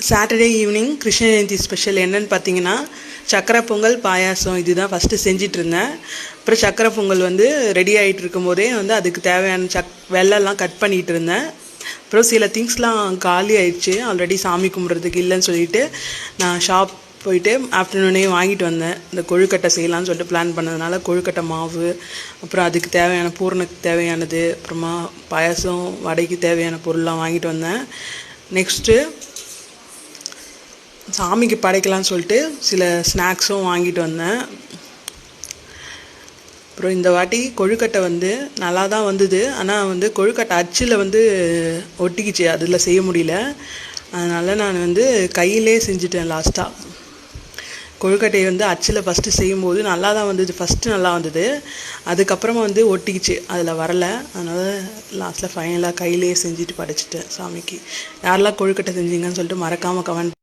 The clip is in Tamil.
Saturday evening Krishna Jayanthi special என்னென்னு பார்த்தீங்கன்னா சக்கரை பொங்கல் பாயாசம் இதுதான் ஃபஸ்ட்டு செஞ்சிட்ருந்தேன். அப்புறம் சக்கரை பொங்கல் வந்து ரெடி ஆகிட்டு இருக்கும்போதே வந்து அதுக்கு தேவையான வெள்ளெல்லாம் கட் பண்ணிகிட்டு இருந்தேன். அப்புறம் சில திங்ஸ்லாம் காலி ஆயிடுச்சு, ஆல்ரெடி சாமி கும்பிட்றதுக்கு இல்லைன்னு சொல்லிவிட்டு நான் ஷாப் போயிட்டு ஆஃப்டர்நூனே வாங்கிட்டு வந்தேன். இந்த கொழுக்கட்டை செய்யலான்னு சொல்லிட்டு பிளான் பண்ணதுனால கொழுக்கட்டை மாவு, அப்புறம் அதுக்கு தேவையான பூர்ணக்கு தேவையானது, அப்புறமா பாயாசம் வடைக்கு தேவையான பொருள்லாம் வாங்கிட்டு வந்தேன். நெக்ஸ்ட்டு சாமிக்கு படைக்கலான்னு சொல்லிட்டு சில ஸ்நாக்ஸும் வாங்கிட்டு வந்தேன். அப்புறம் இந்த வாட்டி கொழுக்கட்டை வந்து நல்லா தான் வந்தது, ஆனால் வந்து கொழுக்கட்டை அச்சில் வந்து ஒட்டிக்கிச்சு, அதில் செய்ய முடியல. அதனால் நான் வந்து கையிலே செஞ்சுட்டேன். லாஸ்ட்டாக கொழுக்கட்டையை வந்து அச்சில் ஃபஸ்ட்டு செய்யும்போது நல்லா தான் வந்தது, ஃபஸ்ட்டு நல்லா வந்தது, அதுக்கப்புறமா வந்து ஒட்டிக்கிச்சு, அதில் வரலை. அதனால் லாஸ்ட்டில் ஃபைனலாக கையிலே செஞ்சுட்டு படைச்சிட்டேன் சாமிக்கு. யாரெல்லாம் கொழுக்கட்டை செஞ்சீங்கன்னு சொல்லிட்டு மறக்காமல் கமெண்ட்